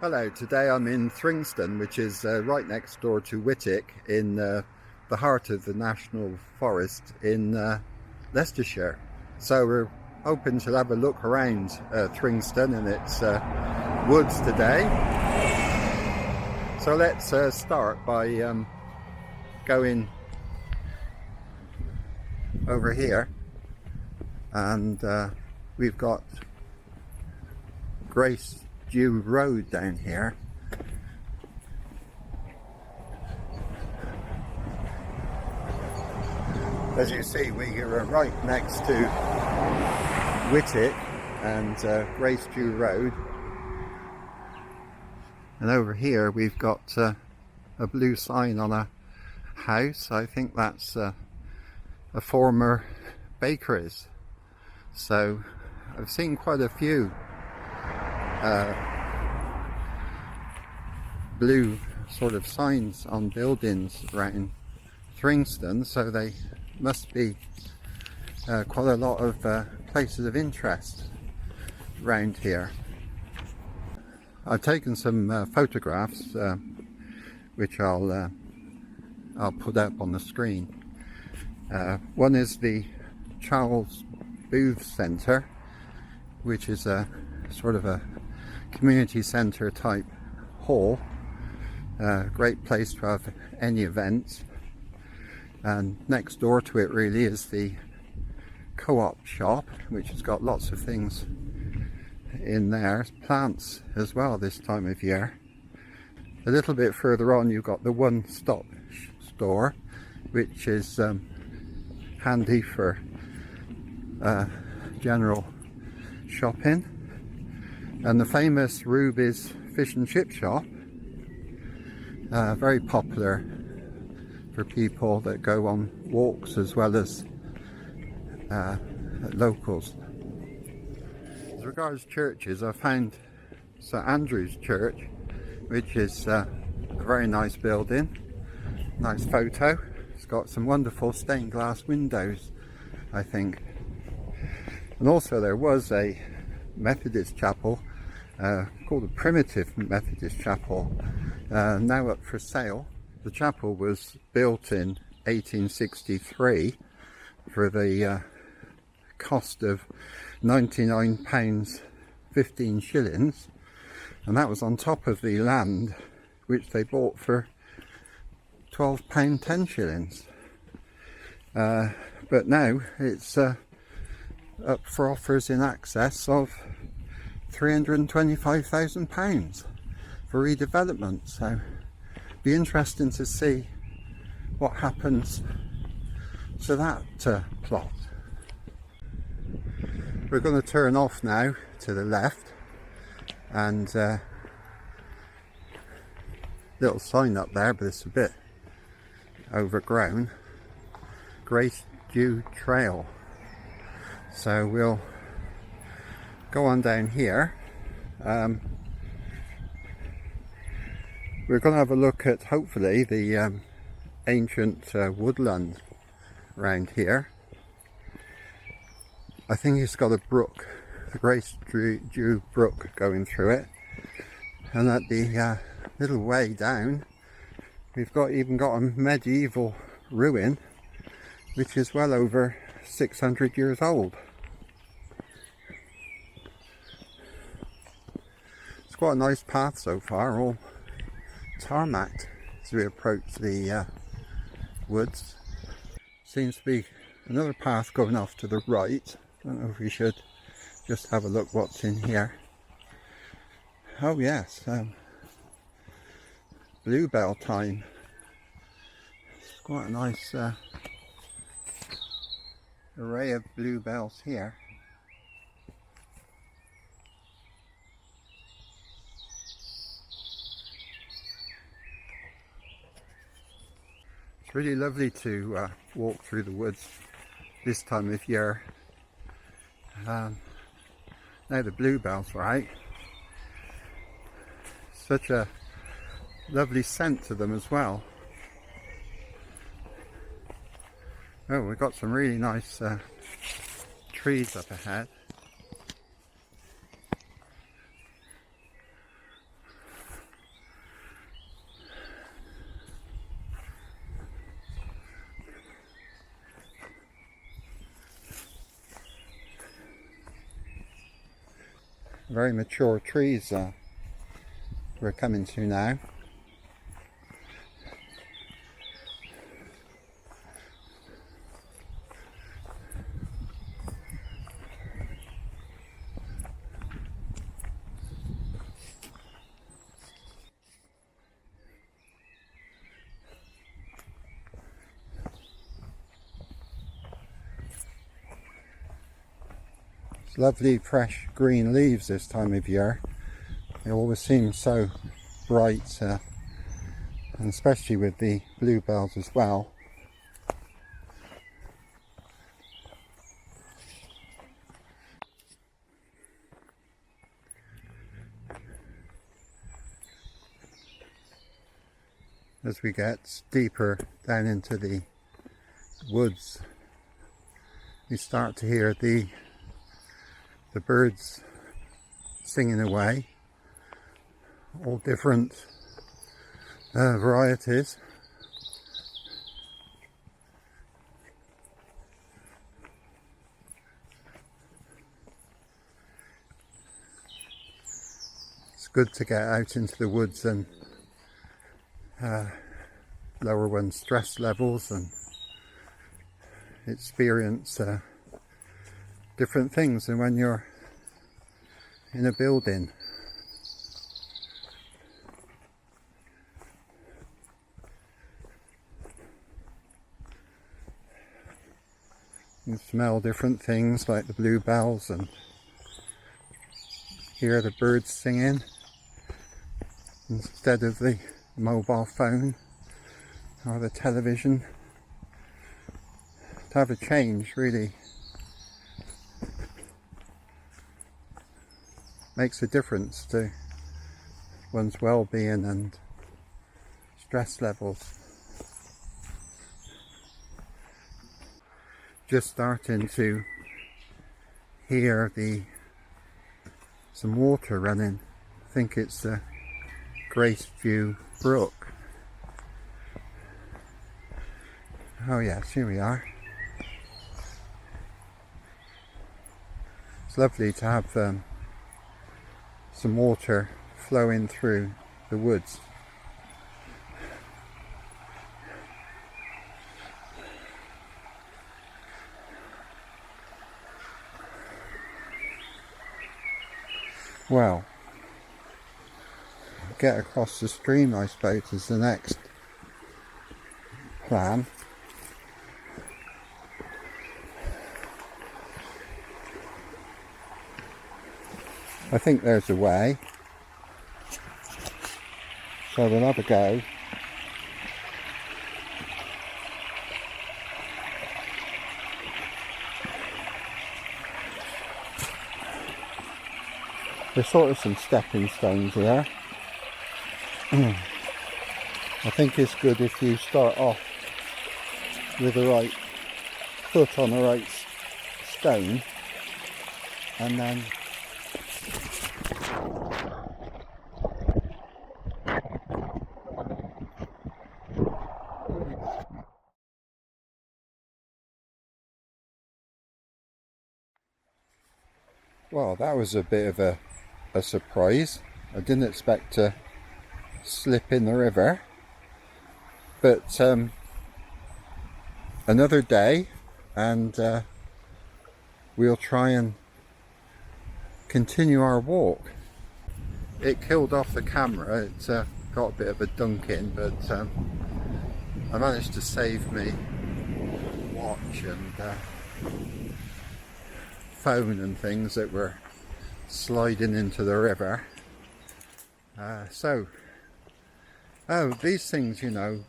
Hello, today I'm in Thringston, which is right next door to Whitwick in the heart of the National Forest in Leicestershire. So we're hoping to have a look around Thringston and its woods today. So let's start by going over here, and we've got Grace Dieu Road down here. As you see, we are right next to Whitwick and Grace Dieu Road, and over here we've got a blue sign on a house. I think that's a former bakery's. So I've seen quite a few blue sort of signs on buildings around Thringston, so they must be quite a lot of places of interest around here. I've taken some photographs which I'll put up on the screen. One is the Charles Booth Centre, which is a sort of a community centre type hall. Great place to have any events. And next door to it really is the Co-op shop, which has got lots of things in there, plants as well this time of year. A little bit further on you've got the one-stop store, which is handy for general shopping. And the famous Ruby's fish and chip shop, very popular for people that go on walks as well as locals. As regards churches, I found St Andrew's Church, which is a very nice building, nice photo. It's got some wonderful stained glass windows, I think. And also there was a Methodist chapel called the Primitive Methodist Chapel, now up for sale. The chapel was built in 1863 for the cost of £99 15 shillings, and that was on top of the land which they bought for £12 10 shillings. But now it's up for offers in excess of £325,000 for redevelopment. So be interesting to see what happens to that plot. We're going to turn off now to the left, and little sign up there, but it's a bit overgrown. Grace Dieu Trail. So we'll go on down here. We're going to have a look at, hopefully, the ancient woodland around here. I think it's got a brook, the Grace Dieu Brook, going through it. And at the little way down, we've even got a medieval ruin, which is well over 600 years old. It's quite a nice path so far, all tarmac as we approach the woods. Seems to be another path going off to the right. I don't know if we should just have a look what's in here. Oh yes, bluebell time. It's quite a nice array of bluebells here. It's really lovely to walk through the woods this time of year. Now the bluebells are out. Such a lovely scent to them as well. Oh, we've got some really nice trees up ahead. very mature trees we're coming to now. It's lovely fresh green leaves this time of year. It always seems so bright, and especially with the bluebells as well. As we get deeper down into the woods, we start to hear the birds singing away, all different varieties. It's good to get out into the woods and lower one's stress levels and experience different things than when you're in a building. You smell different things like the bluebells and hear the birds singing instead of the mobile phone or the television. To have a change really makes a difference to one's well-being and stress levels. Just starting to hear some water running. I think it's the Grace Dieu Brook. Oh yes, here we are. It's lovely to have some water flowing through the woods. Well, get across the stream, I suppose, is the next plan. I think there's a way, so we'll have a go. There's sort of some stepping stones here. I think it's good if you start off with the right foot on the right stone, and then well, that was a bit of a surprise. I didn't expect to slip in the river, but another day, and we'll try and continue our walk. It killed off the camera. It got a bit of a dunk in, but I managed to save me watch and phone and things that were sliding into the river. These things, you know,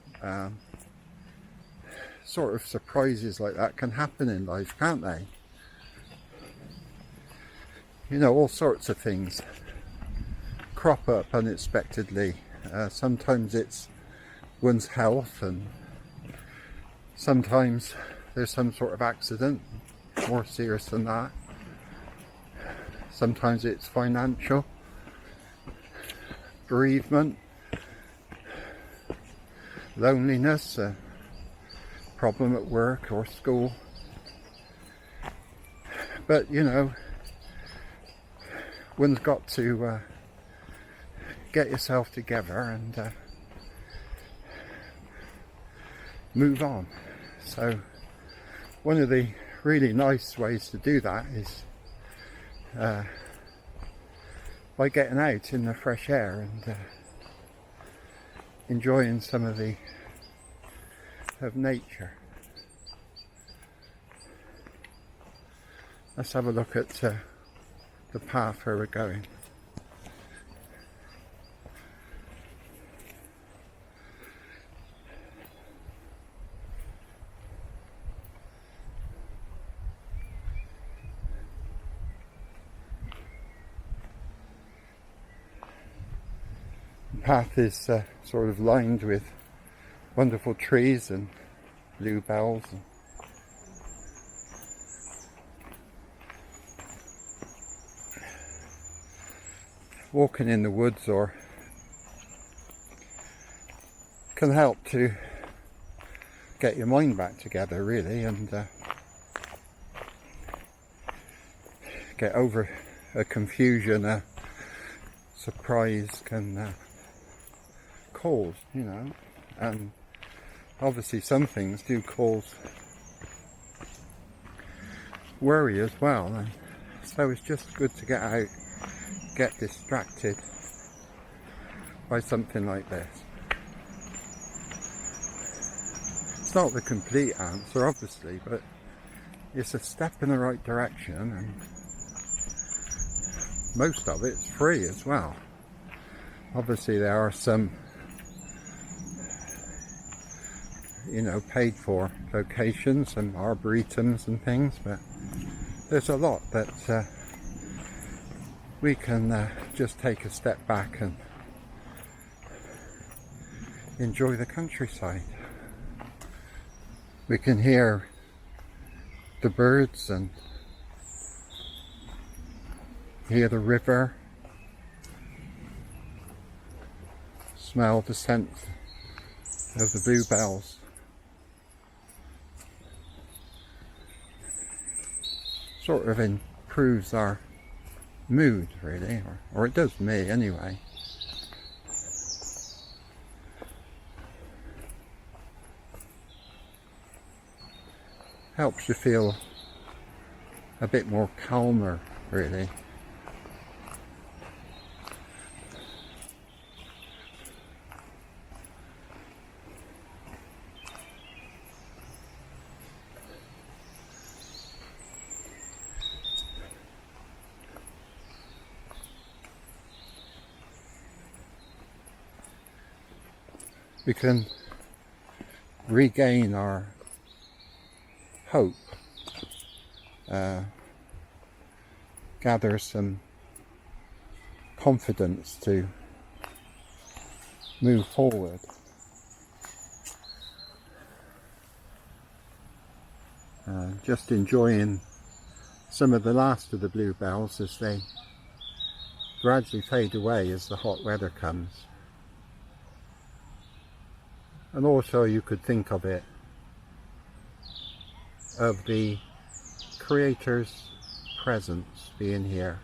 sort of surprises like that can happen in life, can't they? You know, all sorts of things crop up unexpectedly. Sometimes it's one's health, and sometimes there's some sort of accident more serious than that. Sometimes it's financial, bereavement, loneliness, a problem at work or school. But you know, one's got to get yourself together and move on. So one of the really nice ways to do that is by getting out in the fresh air and enjoying some of nature. Let's have a look at the path where we're going. The path is sort of lined with wonderful trees and bluebells. Walking in the woods can help to get your mind back together, really, and get over a confusion a surprise can cause, you know. And obviously some things do cause worry as well, and so it's just good to get out, get distracted by something like this. It's not the complete answer, obviously, but it's a step in the right direction, and most of it's free as well. Obviously there are some, you know, paid for locations and arboretums and things, but there's a lot that we can just take a step back and enjoy the countryside. We can hear the birds and hear the river, smell the scent of the bluebells. Sort of improves our mood, really, or it does me anyway. Helps you feel a bit more calmer, really. We can regain our hope, gather some confidence to move forward. Just enjoying some of the last of the bluebells as they gradually fade away as the hot weather comes. And also you could think of it, of the Creator's presence being here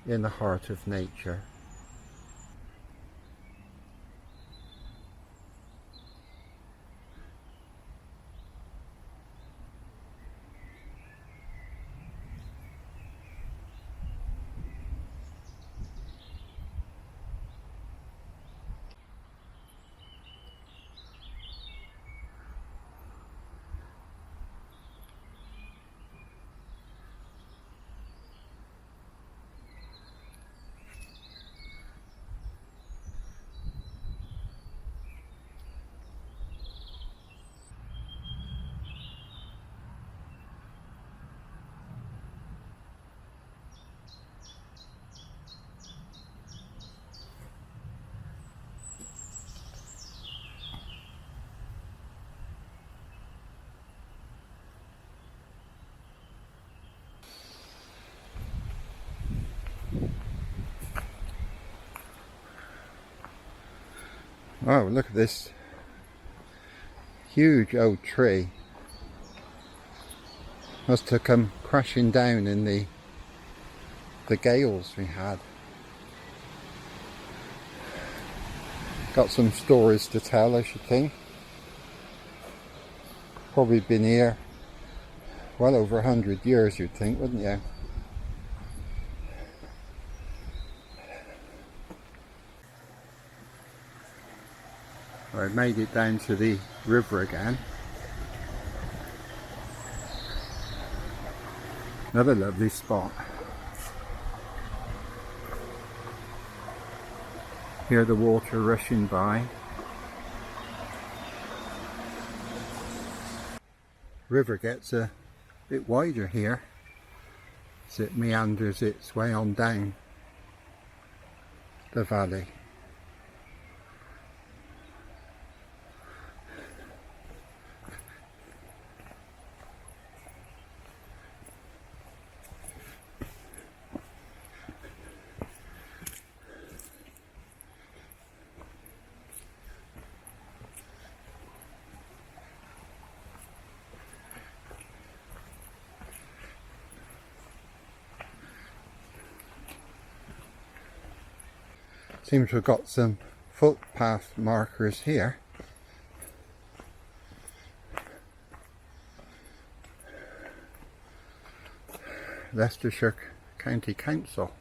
in the heart of nature. Oh, look at this huge old tree. Must have come crashing down in the the gales we had. Got some stories to tell, I should think. Probably been here well over 100 years, you'd think, wouldn't you? I made it down to the river again. Another lovely spot. Hear the water rushing by. River gets a bit wider here as it meanders its way on down the valley. Seems we've got some footpath markers here. Leicestershire County Council.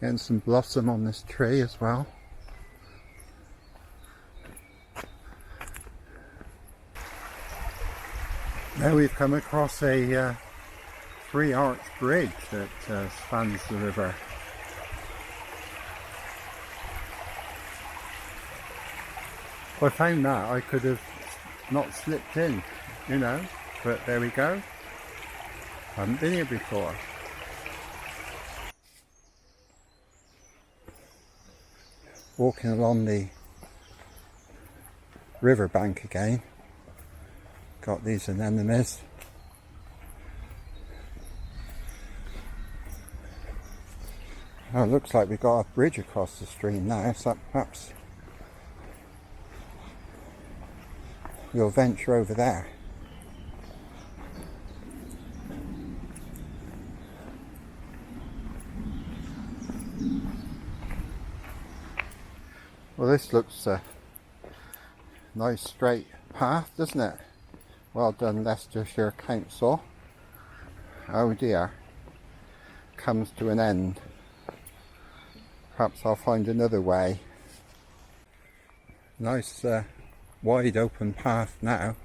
Getting some blossom on this tree as well. Now we've come across a three-arch bridge that spans the river. If I found that, I could have not slipped in, you know, but there we go. Haven't been here before. Walking along the river bank again. Got these anemones. Oh, it looks like we've got a bridge across the stream now, so perhaps we'll venture over there. Well, this looks a nice straight path, doesn't it? Well done, Leicestershire Council. Oh dear, comes to an end. Perhaps I'll find another way. Nice wide open path now.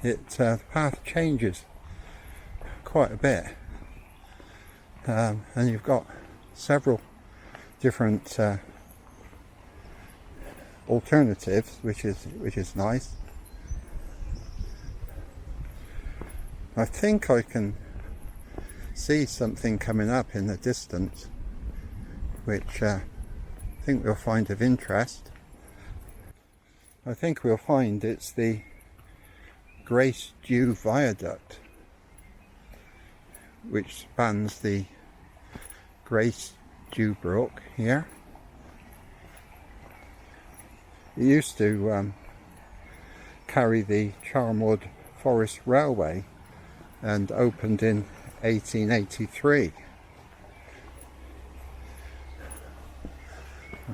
The path changes quite a bit, and you've got several different alternatives, which is nice. I think I can see something coming up in the distance, which I think we'll find of interest. I think we'll find it's the Grace Dieu Viaduct, which spans the Grace Dieu Brook here. It used to carry the Charmwood Forest Railway and opened in 1883.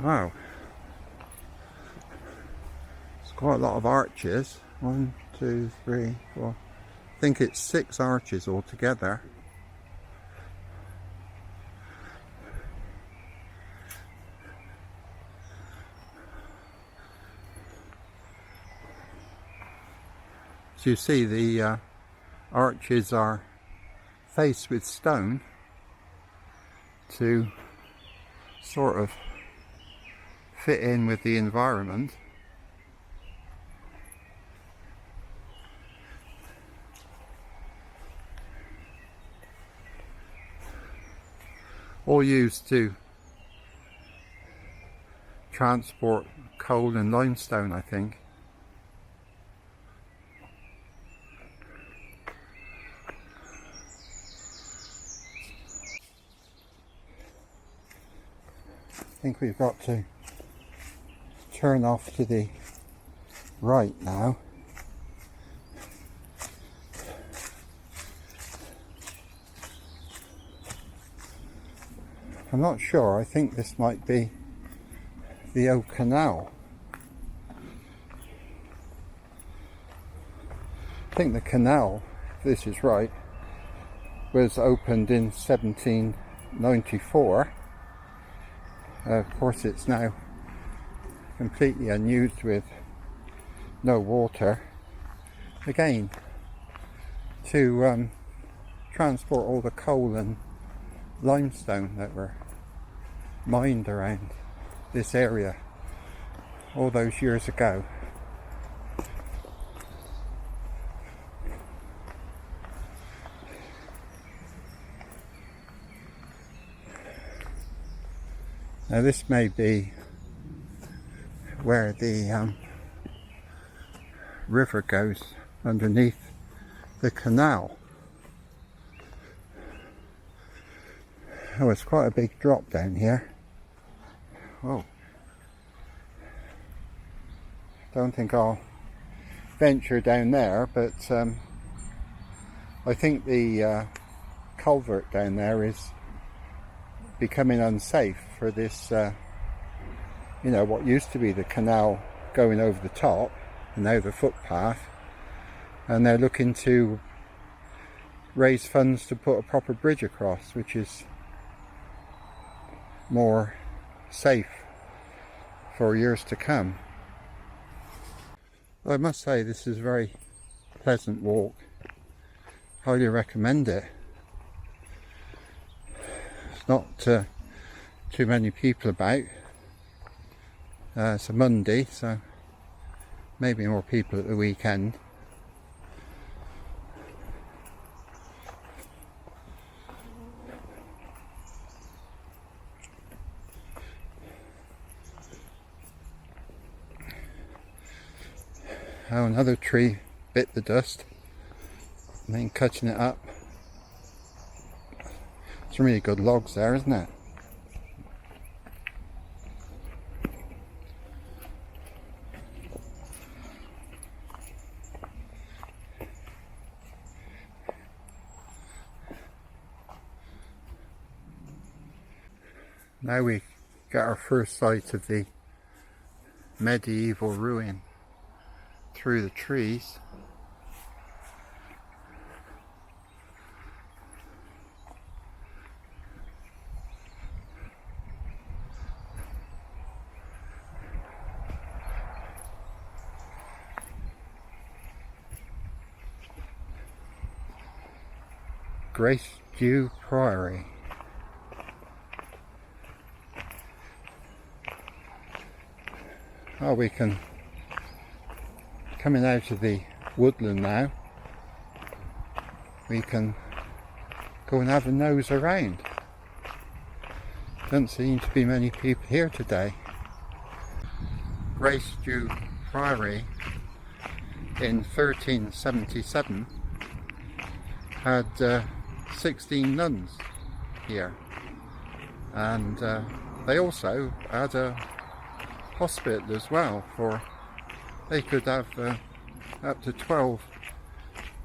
Wow. It's quite a lot of arches. 1, 2, 3, 4. I think it's 6 arches altogether. As you see, the arches are faced with stone to sort of fit in with the environment. All used to transport coal and limestone, I think. I think we've got to turn off to the right now. I'm not sure, I think this might be the old canal. I think the canal, if this is right, was opened in 1794. Of course it's now completely unused with no water. Again, to transport all the coal and limestone that were mined around this area all those years ago. Now this may be where the river goes underneath the canal. Oh, it's quite a big drop down here. Oh, don't think I'll venture down there, but I think the culvert down there is becoming unsafe for this, you know, what used to be the canal going over the top, and now the footpath, and they're looking to raise funds to put a proper bridge across, which is more safe for years to come. I must say this is a very pleasant walk. Highly recommend it. It's not too many people about. It's a Monday, so maybe more people at the weekend. Oh, another tree bit the dust, and then cutting it up. Some really good logs there, isn't it? Now we get our first sight of the medieval ruin through the trees. Grace Dieu Priory. Oh, we can, coming out of the woodland now, we can go and have a nose around. Doesn't seem to be many people here today. Grace Dieu Priory in 1377 had 16 nuns here, and they also had a hospital as well, for they could have up to 12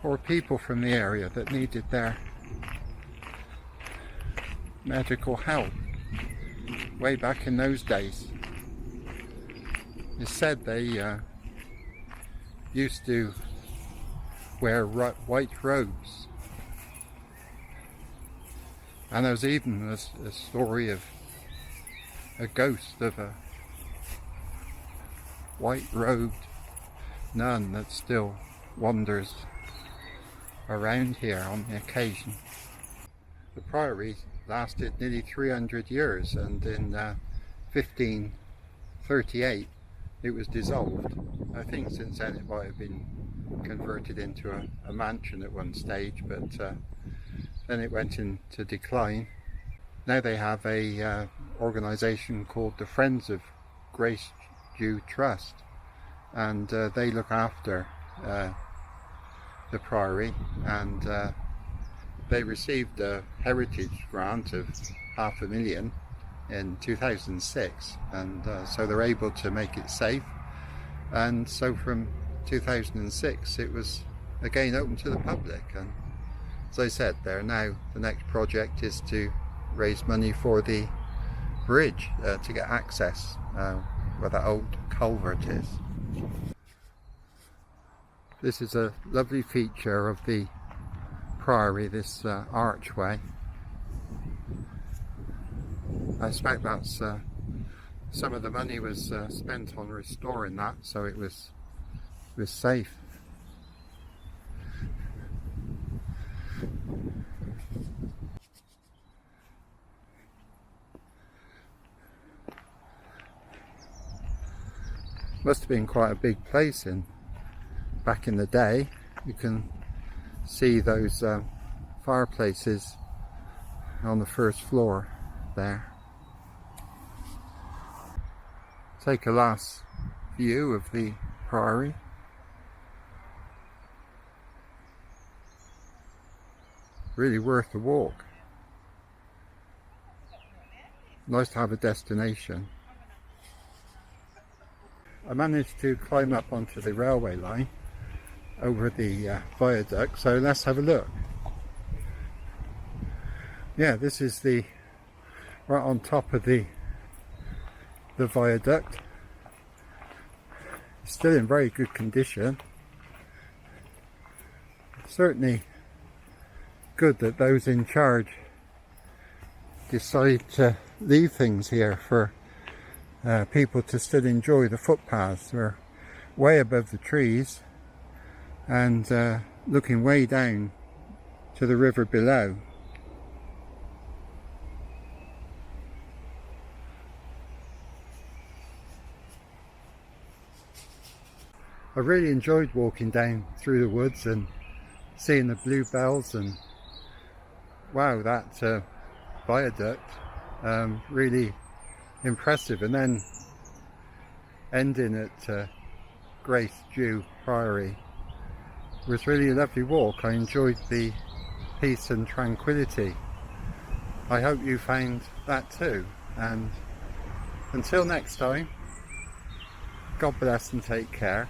poor people from the area that needed their medical help way back in those days. It's said they used to wear white robes, and there's even a story of a ghost of a white robed nun that's still wanders around here on the occasion. The priory lasted nearly 300 years, and in 1538 it was dissolved. I think since then it might have been converted into a mansion at one stage, but then it went into decline. Now they have a organisation called the Friends of Grace Dieu Trust, and they look after the priory, and they received a heritage grant of £500,000 in 2006, and so they're able to make it safe. And so from 2006 it was again open to the public, and as I said, the next project is to raise money for the bridge to get access where that old culvert is. This is a lovely feature of the priory, this archway. I expect that's some of the money was spent on restoring that, so it was safe. Must have been quite a big place back in the day. You can see those fireplaces on the first floor there. Take a last view of the priory. Really worth the walk. Nice to have a destination. I managed to climb up onto the railway line over the viaduct, so let's have a look. Yeah, this is right on top of the viaduct. It's still in very good condition. Certainly good that those in charge decide to leave things here for people to still enjoy the footpaths. We're way above the trees and looking way down to the river below. I really enjoyed walking down through the woods and seeing the bluebells, and wow, that viaduct, really impressive. And then ending at Grace Dieu Priory was really a lovely walk. I enjoyed the peace and tranquility. I hope you found that too, and until next time, God bless and take care.